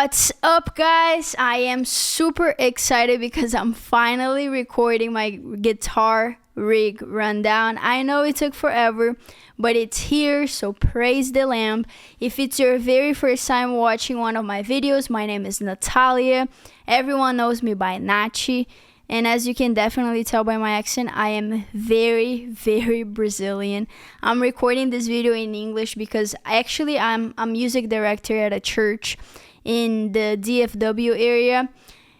What's up, guys? I am super excited because I'm finally recording my guitar rig rundown. I know it took forever, but it's here, so praise the Lamb. If it's your very first time watching one of my videos, my name is Natalia. Everyone knows me by Nachi, and as you can definitely tell by my accent, I am very Brazilian. I'm recording this video in English because actually I'm a music director at a church in the DFW area,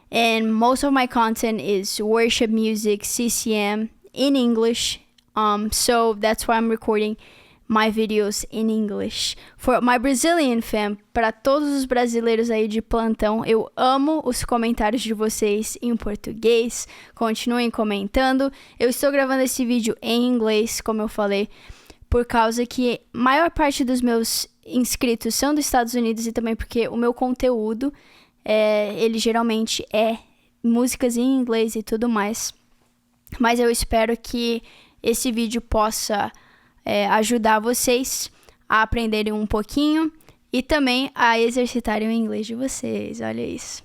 and most of my content is worship music, CCM, in English. So that's why I'm recording my videos in English. For my Brazilian fam, para todos os brasileiros aí de plantão, eu amo os comentários de vocês em português. Continuem comentando. Eu estou gravando esse vídeo em inglês, como eu falei, por causa que a maior parte dos meus inscritos são dos Estados Unidos e também porque o meu conteúdo, ele geralmente é músicas em inglês e tudo mais. Mas eu espero que esse vídeo possa ajudar vocês a aprenderem um pouquinho e também a exercitarem o inglês de vocês. Olha isso.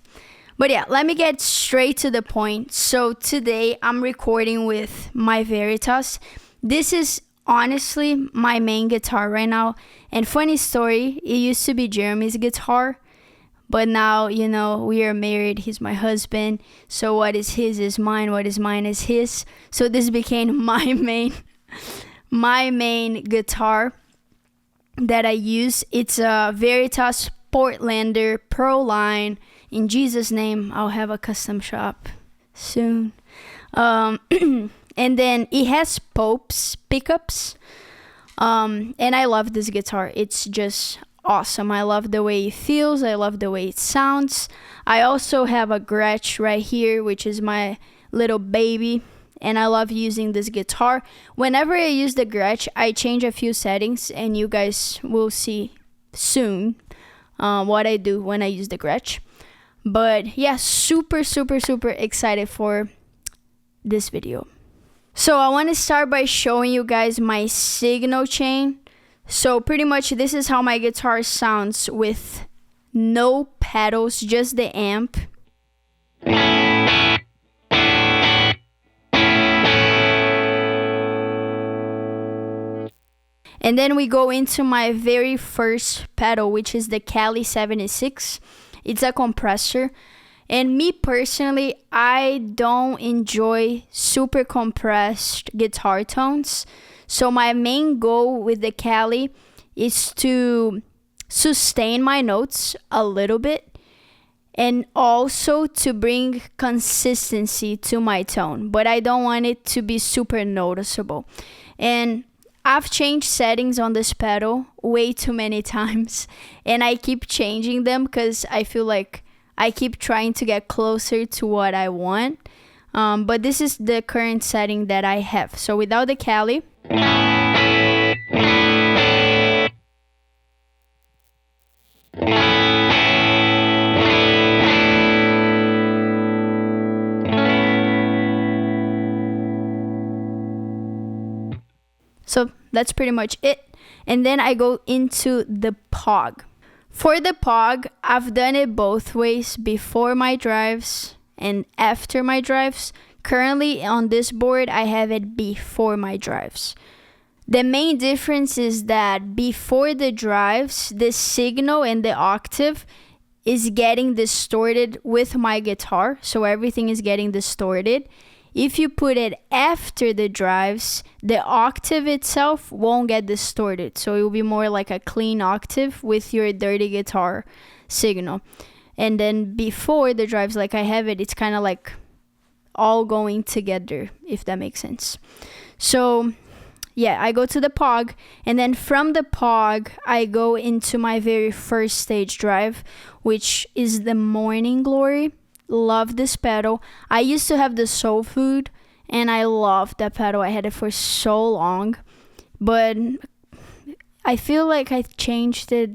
But yeah, let me get straight to the point. So today I'm recording with my Veritas. This is honestly my main guitar right now. And funny story, it used to be Jeremy's guitar, but now, you know, we are married. He's my husband. So what is his is mine. What is mine is his. So this became my main guitar that I use. It's a Veritas Portlander Pro Line. In Jesus' name, I'll have a custom shop soon. And then it has Pope's pickups. And I love this guitar. It's just awesome. I love the way it feels. I love the way it sounds. I also have a Gretsch right here, which is my little baby. And I love using this guitar. Whenever I use the Gretsch, I change a few settings. And you guys will see soon what I do when I use the Gretsch. But yeah, super excited for this video. So I want to start by showing you guys my signal chain. So pretty much this is how my guitar sounds with no pedals, just the amp. And then we go into my very first pedal, which is the Cali 76. It's a compressor. And me personally, I don't enjoy super compressed guitar tones. So my main goal with the Cali is to sustain my notes a little bit and also to bring consistency to my tone. But I don't want it to be super noticeable. And I've changed settings on this pedal way too many times. And I keep changing them because I feel like I keep trying to get closer to what I want. But this is the current setting that I have. So without the Cali. So that's pretty much it. And then I go into the Pog. For the Pog, I've done it both ways, before my drives and after my drives. Currently on this board, I have it before my drives. The main difference is that before the drives, the signal and the octave is getting distorted with my guitar. So everything is getting distorted. If you put it after the drives, the octave itself won't get distorted. So it will be more like a clean octave with your dirty guitar signal. And then before the drives, like I have it, it's kind of like all going together, if that makes sense. So yeah, I go to the Pog, and then from the Pog, I go into my very first stage drive, which is the Morning Glory. Love this pedal. I used to have the Soul Food, and I loved that pedal. I had it for so long, but I feel like I changed it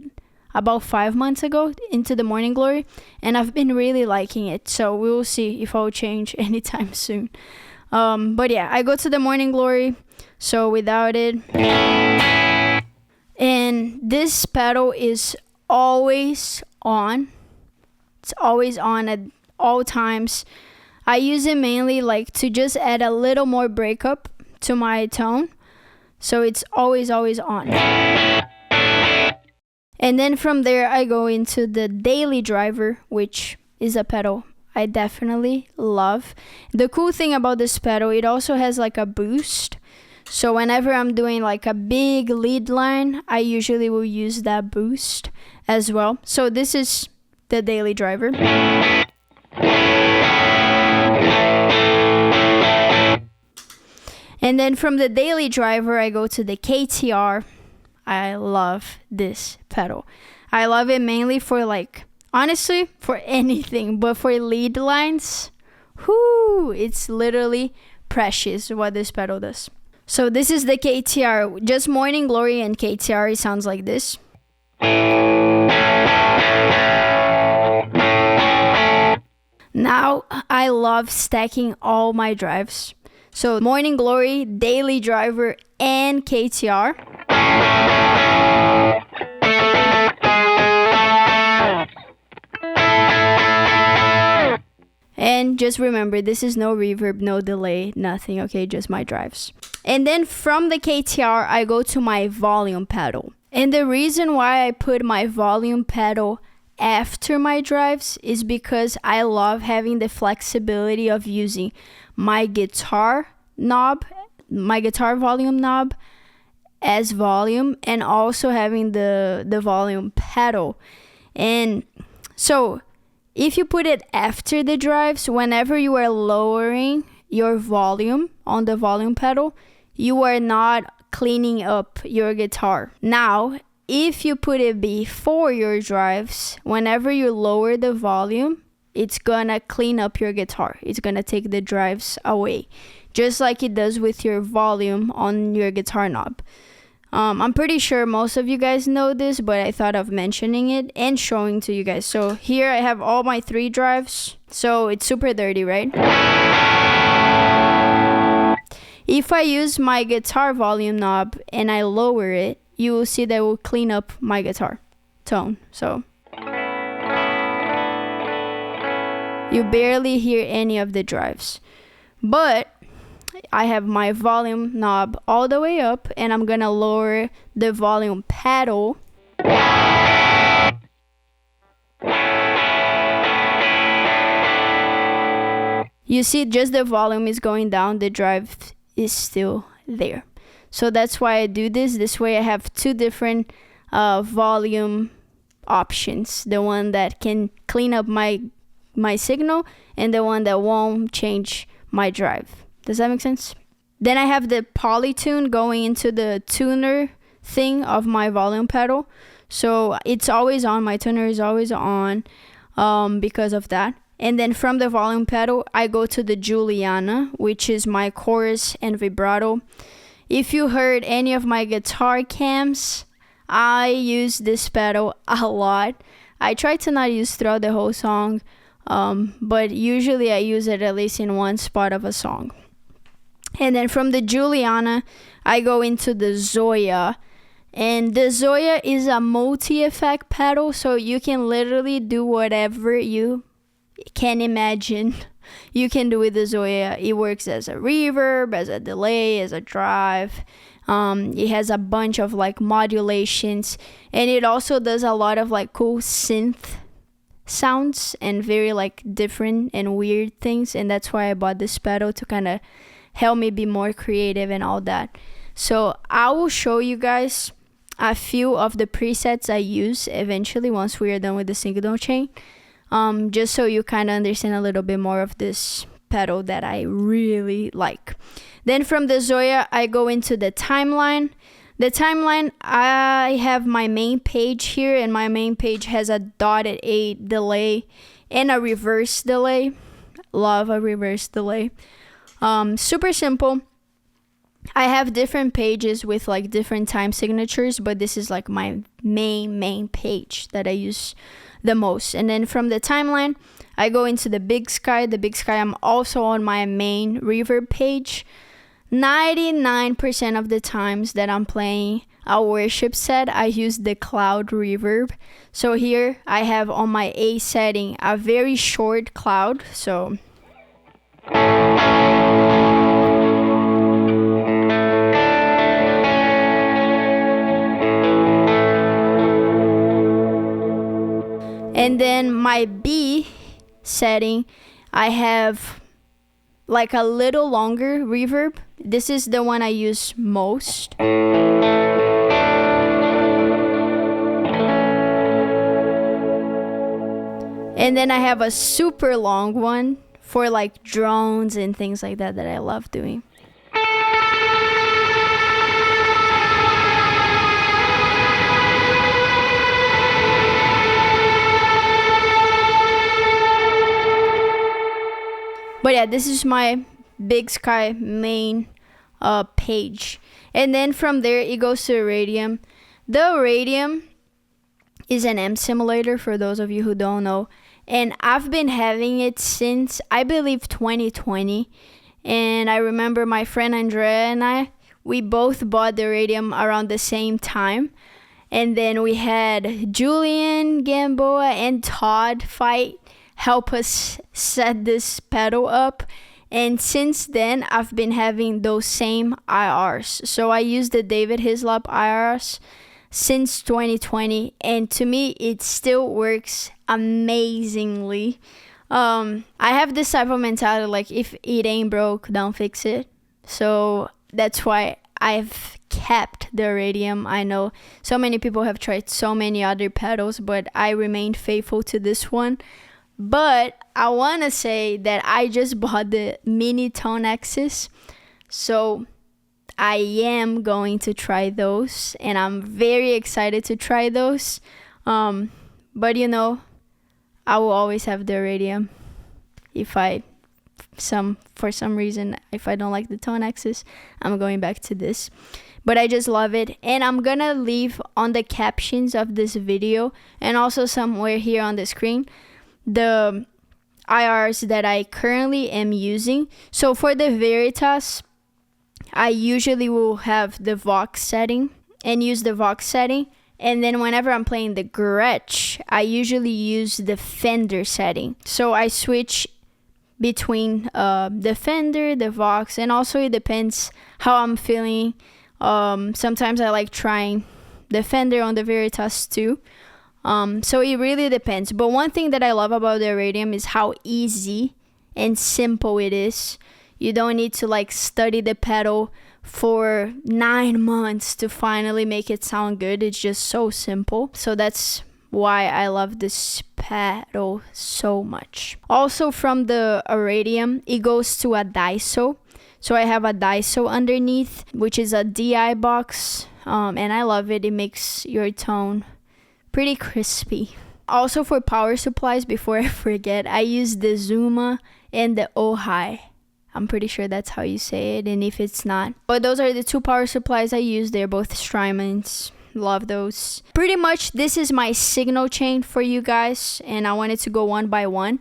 about 5 months ago into the Morning Glory, and I've been really liking it. So we will see if I'll change anytime soon. But yeah, I go to the Morning Glory, so without it. And this pedal is always on. It's always on at all times. I use it mainly like to just add a little more breakup to my tone. So it's always on. And then from there, I go into the daily driver, which is a pedal I definitely love. The cool thing about this pedal, it also has like a boost. So whenever I'm doing like a big lead line, I usually will use that boost as well. So this is the daily driver. And then from the daily driver, I go to the KTR. I love this pedal. I love it mainly for like, honestly, for anything, but for lead lines, it's literally precious what this pedal does. So this is the KTR. Just Morning Glory and KTR, it sounds like this. Now, I love stacking all my drives. So Morning Glory, Daily Driver, and KTR. And just remember, this is no reverb, no delay, nothing, okay? Just my drives. And then from the KTR, I go to my volume pedal. And the reason why I put my volume pedal after my drives is because I love having the flexibility of using my guitar knob, my guitar volume knob as volume, and also having the volume pedal. And so if you put it after the drives, whenever you are lowering your volume on the volume pedal, you are not cleaning up your guitar. Now, if you put it before your drives, whenever you lower the volume, it's gonna clean up your guitar. It's gonna take the drives away, just like it does with your volume on your guitar knob. I'm pretty sure most of you guys know this, but I thought of mentioning it and showing to you guys. So here I have all my 3 drives. So it's super dirty, right? If I use my guitar volume knob and I lower it, you will see that it will clean up my guitar tone. So you barely hear any of the drives. But I have my volume knob all the way up, and I'm gonna lower the volume pedal. You see, just the volume is going down, the drive is still there. So that's why I do this. This way I have 2 different volume options. The one that can clean up my signal, and the one that won't change my drive. Does that make sense? Then I have the Politune going into the tuner thing of my volume pedal. So it's always on. My tuner is always on because of that. And then from the volume pedal, I go to the Julianna, which is my chorus and vibrato. If you heard any of my guitar cams, I use this pedal a lot. I try to not use throughout the whole song, but usually I use it at least in one spot of a song. And then from the Julianna, I go into the Zoia. And the Zoia is a multi-effect pedal, so you can literally do whatever you can imagine you can do with the Zoia. It works as a reverb, as a delay, as a drive. It has a bunch of like modulations, and it also does a lot of like cool synth sounds and very like different and weird things. And that's why I bought this pedal, to kind of help me be more creative and all that. So I will show you guys a few of the presets I use eventually once we are done with the signal chain, just so you kind of understand a little bit more of this pedal that I really like. Then from the Zoia, I go into the timeline. The timeline, I have my main page here, and my main page has a dotted 8 delay and a reverse delay. Love a reverse delay. Super simple. I have different pages with like different time signatures, but this is like my main page that I use the most. And then from the timeline, I go into the BigSky. The BigSky, I'm also on my main reverb page. 99% of the times that I'm playing, a worship set, I use the cloud reverb. So here I have on my A setting a very short cloud. So and then my B setting, I have like a little longer reverb. This is the one I use most. And then I have a super long one for like drones and things like that I love doing. But yeah, this is my BigSky main page. And then from there, it goes to Iridium. The Iridium is an M simulator, for those of you who don't know. And I've been having it since, I believe, 2020. And I remember my friend Andrea and we both bought the Iridium around the same time. And then we had Julian, Gamboa, and Todd help us set this pedal up. And since then, I've been having those same IRs. So I use the David Hislop IRs since 2020, and to me it still works amazingly. I have this type of mentality, like, if it ain't broke, don't fix it. So that's why I've kept the Iridium. I know so many people have tried so many other pedals, but I remained faithful to this one. But I want to say that I just bought the mini tone X's, so I am going to try those, and I'm very excited to try those. But you know, I will always have the Iridium. For some reason, if I don't like the tone X's, I'm going back to this. But I just love it, and I'm gonna leave on the captions of this video and also somewhere here on the screen the IRs that I currently am using. So for the Veritas, I usually will have the Vox setting and use the Vox setting. And then whenever I'm playing the Gretsch, I usually use the Fender setting. So I switch between the Fender, the Vox, and also it depends how I'm feeling. Sometimes I like trying the Fender on the Veritas too. So it really depends. But one thing that I love about the Iridium is how easy and simple it is. You don't need to like study the pedal for 9 months to finally make it sound good. It's just so simple. So that's why I love this pedal so much. Also from the Iridium, it goes to a Daiso. So I have a Daiso underneath, which is a DI box. And I love it. It makes your tone pretty crispy. Also for power supplies, before I forget, I use the Zuma and the Ojai. I'm pretty sure that's how you say it, and if it's not. But those are the two power supplies I use. They're both Strymons. Love those. Pretty much this is my signal chain for you guys, and I wanted to go one by one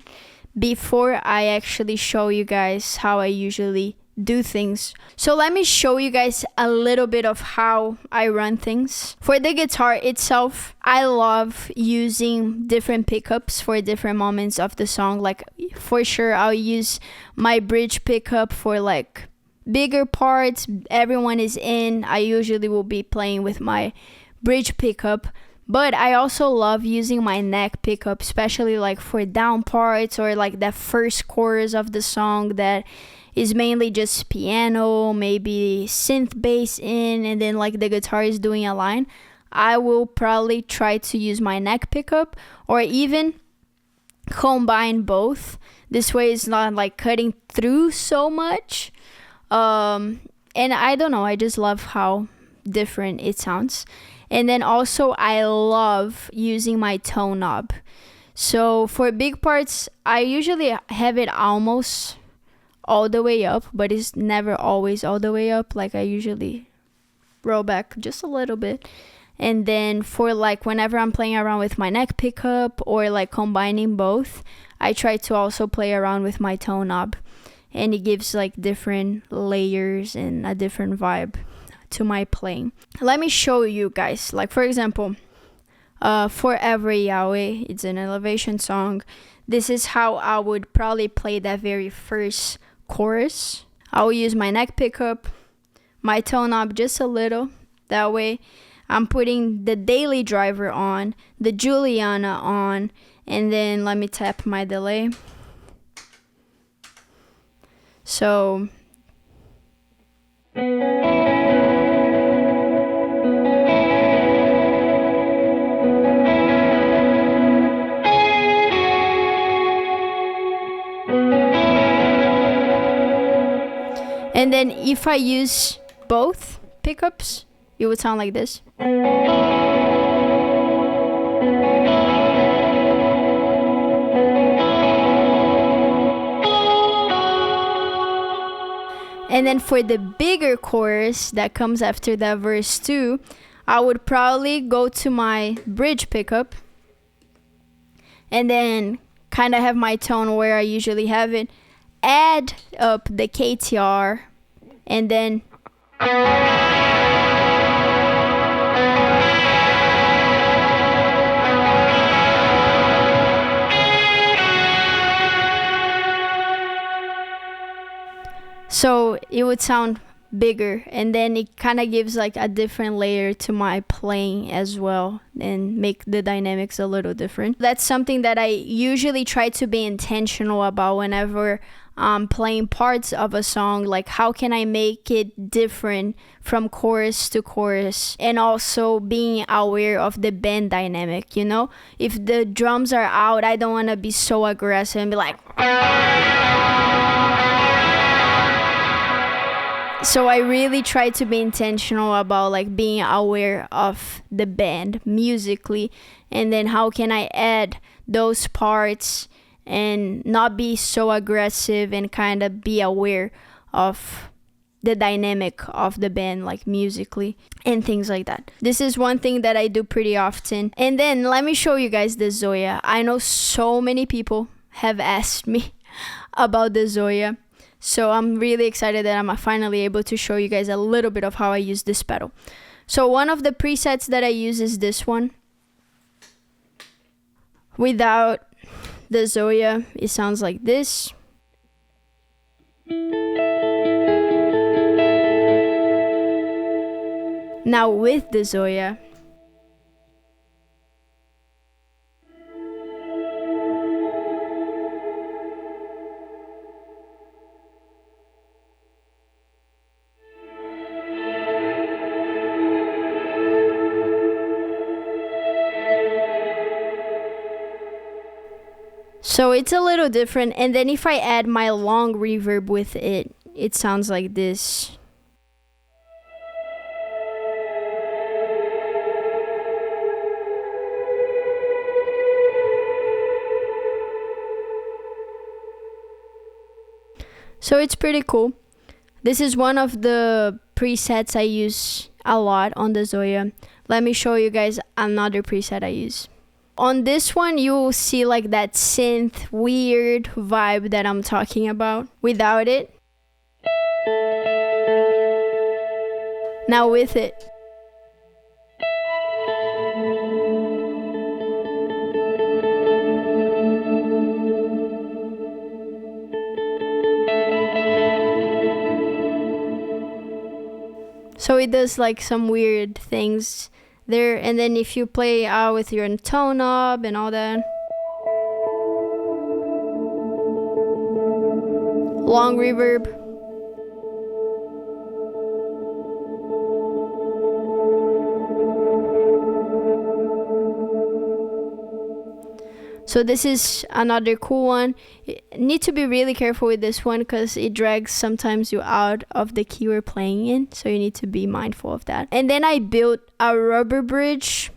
before I actually show you guys how I usually do things. So let me show you guys a little bit of how I run things. For the guitar itself, I love using different pickups for different moments of the song. Like, for sure, I'll use my bridge pickup for like bigger parts. Everyone is in. I usually will be playing with my bridge pickup. But I also love using my neck pickup, especially like for down parts or like that first chorus of the song that is mainly just piano, maybe synth bass in, and then like the guitar is doing a line. I will probably try to use my neck pickup or even combine both. This way it's not like cutting through so much. And I don't know, I just love how different it sounds. And then also I love using my tone knob. So for big parts, I usually have it almost all the way up, but it's never always all the way up. Like, I usually roll back just a little bit. And then for like whenever I'm playing around with my neck pickup or like combining both, I try to also play around with my tone knob, and it gives like different layers and a different vibe to my playing. Let me show you guys. Like for example, Forever Yahweh, it's an elevation song. This is how I would probably play that very first chorus. I will use my neck pickup, my tone knob just a little. That way I'm putting the daily driver on, the Julianna on, and then let me tap my delay. So and then if I use both pickups, it would sound like this. And then for the bigger chorus that comes after that verse 2, I would probably go to my bridge pickup and then kind of have my tone where I usually have it, add up the KTR, and then so it would sound bigger, and then it kind of gives like a different layer to my playing as well and make the dynamics a little different. That's something that I usually try to be intentional about whenever I'm playing parts of a song. Like, how can I make it different from chorus to chorus, and also being aware of the band dynamic, you know? If the drums are out, I don't want to be so aggressive and be like, so I really try to be intentional about like being aware of the band musically, and then how can I add those parts and not be so aggressive and kind of be aware of the dynamic of the band, like musically and things like that. This is one thing that I do pretty often. And then let me show you guys the Zoia. I know so many people have asked me about the Zoia. So I'm really excited that I'm finally able to show you guys a little bit of how I use this pedal. So one of the presets that I use is this one. Without the Zoia, it sounds like this. Now with the Zoia, so it's a little different. And then if I add my long reverb with it, it sounds like this. So it's pretty cool. This is one of the presets I use a lot on the Zoia. Let me show you guys another preset I use. On this one, you will see like that synth weird vibe that I'm talking about. Without it. Now with it. So it does like some weird things there, and then if you play out with your tone knob and all that. Long reverb. So this is another cool one. You need to be really careful with this one because it drags sometimes you out of the key we're playing in. So you need to be mindful of that. And then I built a rubber bridge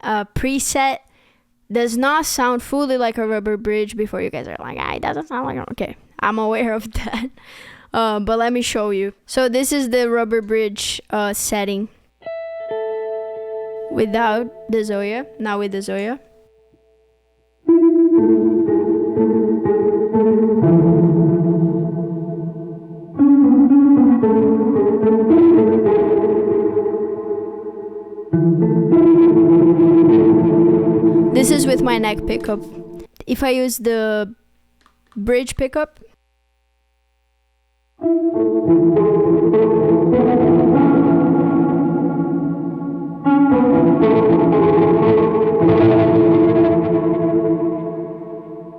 preset. Does not sound fully like a rubber bridge before you guys are like, it doesn't sound like, okay, I'm aware of that. But let me show you. So this is the rubber bridge setting without the Zoia, now with the Zoia. my neck pickup. If I use the bridge pickup,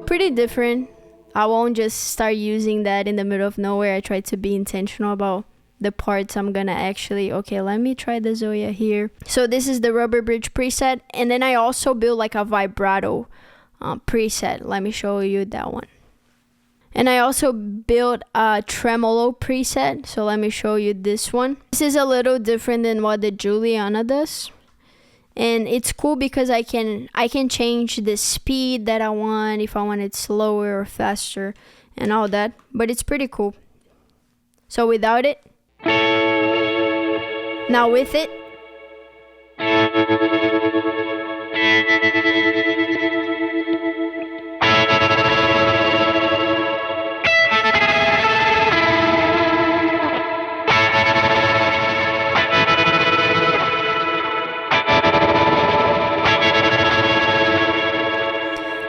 pretty different. I won't just start using that in the middle of nowhere. I try to be intentional about the parts I'm gonna actually, okay, let me try the Zoia here. So this is the rubber bridge preset, and then I also built like a vibrato preset. Let me show you that one. And I also built a tremolo preset, so let me show you this one. This is a little different than what the Julianna does, and it's cool because I can change the speed that I want, if I want it slower or faster and all that, but it's pretty cool. So without it, now with it,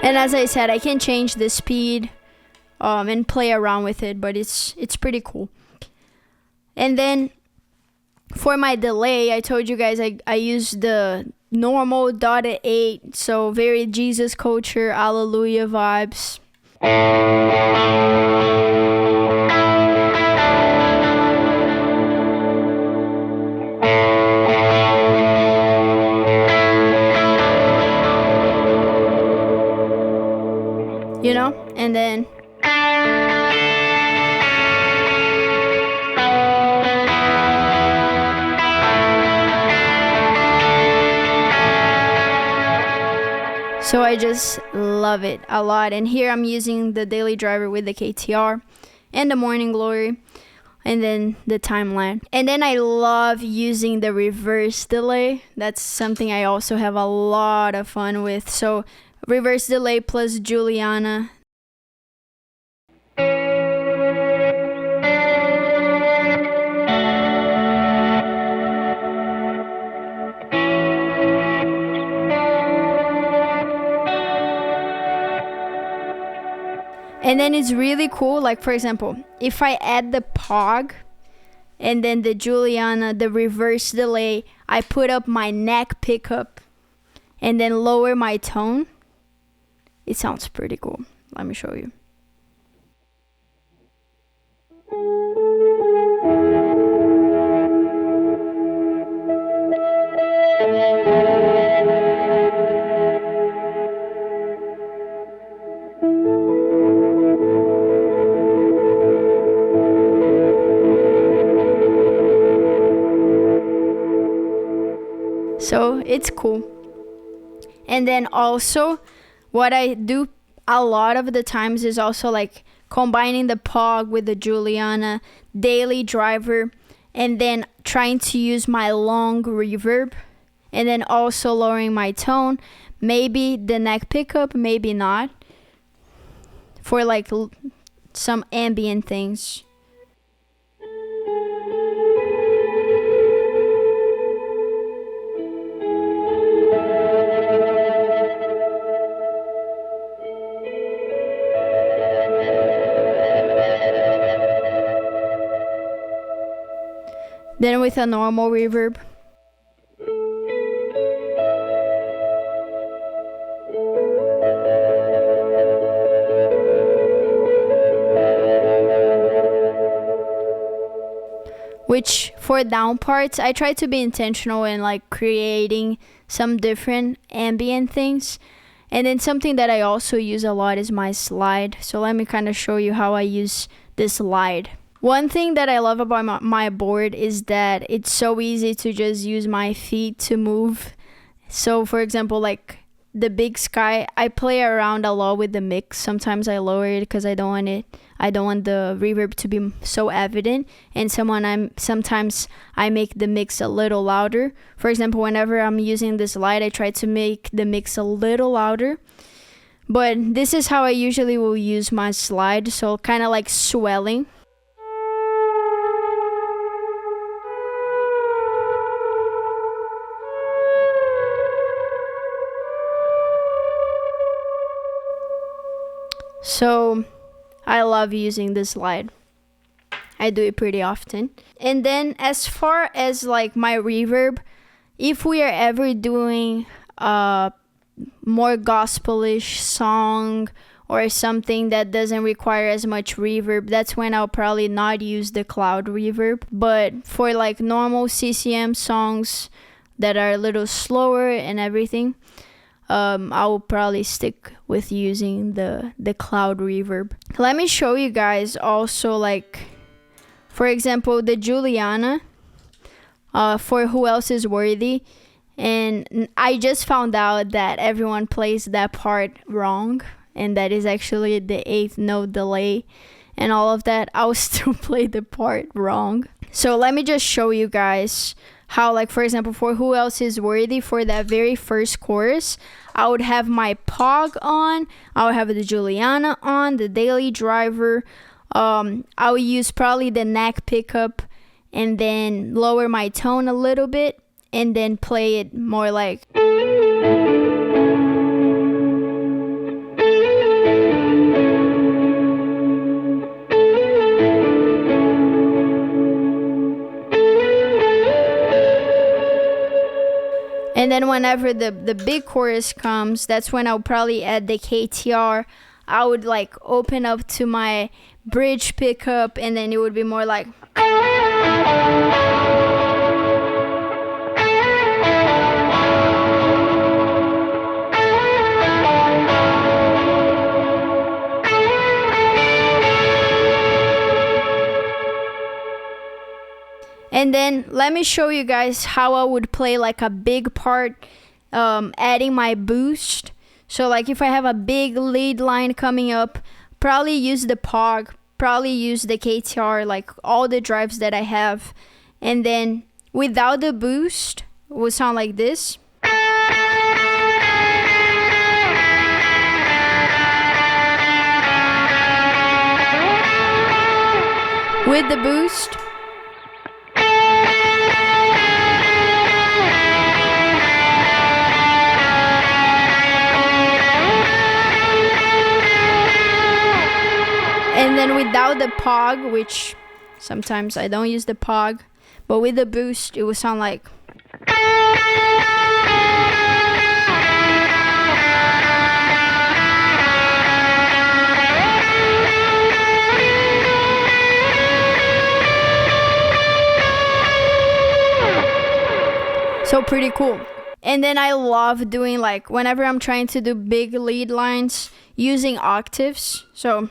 and as I said, I can change the speed and play around with it, but it's pretty cool. And then for my delay, I told you guys I used the normal dotted 8, so very Jesus culture, Alleluia vibes. You know, and then so I just love it a lot. And here I'm using the daily driver with the KTR and the morning glory, and then the timeline. And then I love using the reverse delay. That's something I also have a lot of fun with. So reverse delay plus Julianna. And then it's really cool, like for example, if I add the POG and then the Julianna, the reverse delay, I put up my neck pickup and then lower my tone, it sounds pretty cool. Let me show you. So it's cool. And then also what I do a lot of the times is also like combining the POG with the Julianna, daily driver, and then trying to use my long reverb, and then also lowering my tone, maybe the neck pickup, maybe not, for like some ambient things. Then with a normal reverb. Which for down parts, I try to be intentional in like creating some different ambient things. And then something that I also use a lot is my slide. So let me kind of show you how I use this slide. One thing that I love about my board is that it's so easy to just use my feet to move. So for example, like the BigSky, I play around a lot with the mix. Sometimes I lower it because I don't want the reverb to be so evident. And sometimes I make the mix a little louder. For example, whenever I'm using this slide, I try to make the mix a little louder. But this is how I usually will use my slide. So kind of like swelling. So I love using this slide. I do it pretty often. And then as far as like my reverb, if we are ever doing a more gospelish song or something that doesn't require as much reverb, that's when I'll probably not use the cloud reverb. But for like normal CCM songs that are a little slower and everything, I will probably stick with using the cloud reverb. Let me show you guys also, like, for example, the Julianna for Who Else Is Worthy. And I just found out that everyone plays that part wrong, and that is actually the 8th note delay and all of that. I'll still play the part wrong. So let me just show you guys how, like, for example, for Who Else Is Worthy, for that very first chorus, I would have my Pog on, I would have the Julianna on, the daily driver. I will use probably the neck pickup and then lower my tone a little bit and then play it more like. And then whenever the big chorus comes, that's when I'll probably add the KTR. I would like open up to my bridge pickup, and then it would be more like. And then let me show you guys how I would play like a big part, adding my boost. So like if I have a big lead line coming up, probably use the Pog, probably use the KTR, like all the drives that I have. And then without the boost, it will sound like this. With the boost. And then without the Pog, which sometimes I don't use the Pog, but with the boost, it will sound like. So pretty cool. And then I love doing, like, whenever I'm trying to do big lead lines, using octaves. So.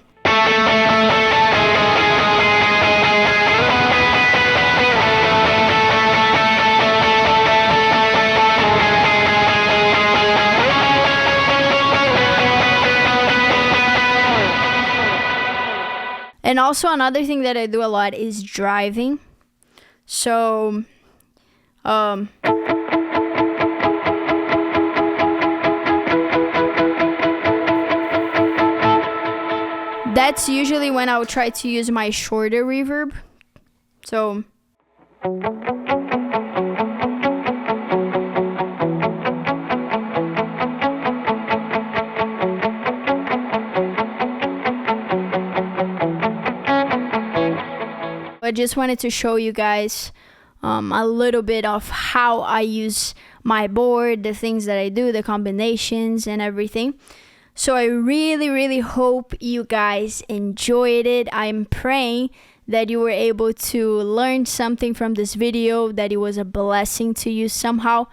And also another thing that I do a lot is driving. So, that's usually when I would try to use my shorter reverb. So. I just wanted to show you guys a little bit of how I use my board, the things that I do, the combinations and everything. So I really, really hope you guys enjoyed it. I'm praying that you were able to learn something from this video, that it was a blessing to you somehow.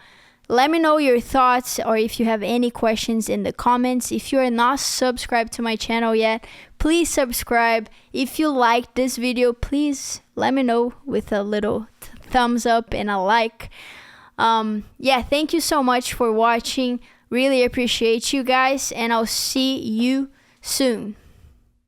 Let me know your thoughts, or if you have any questions in the comments. If you are not subscribed to my channel yet, please subscribe. If you liked this video, please let me know with a little thumbs up and a like. Yeah, thank you so much for watching. Really appreciate you guys, and I'll see you soon.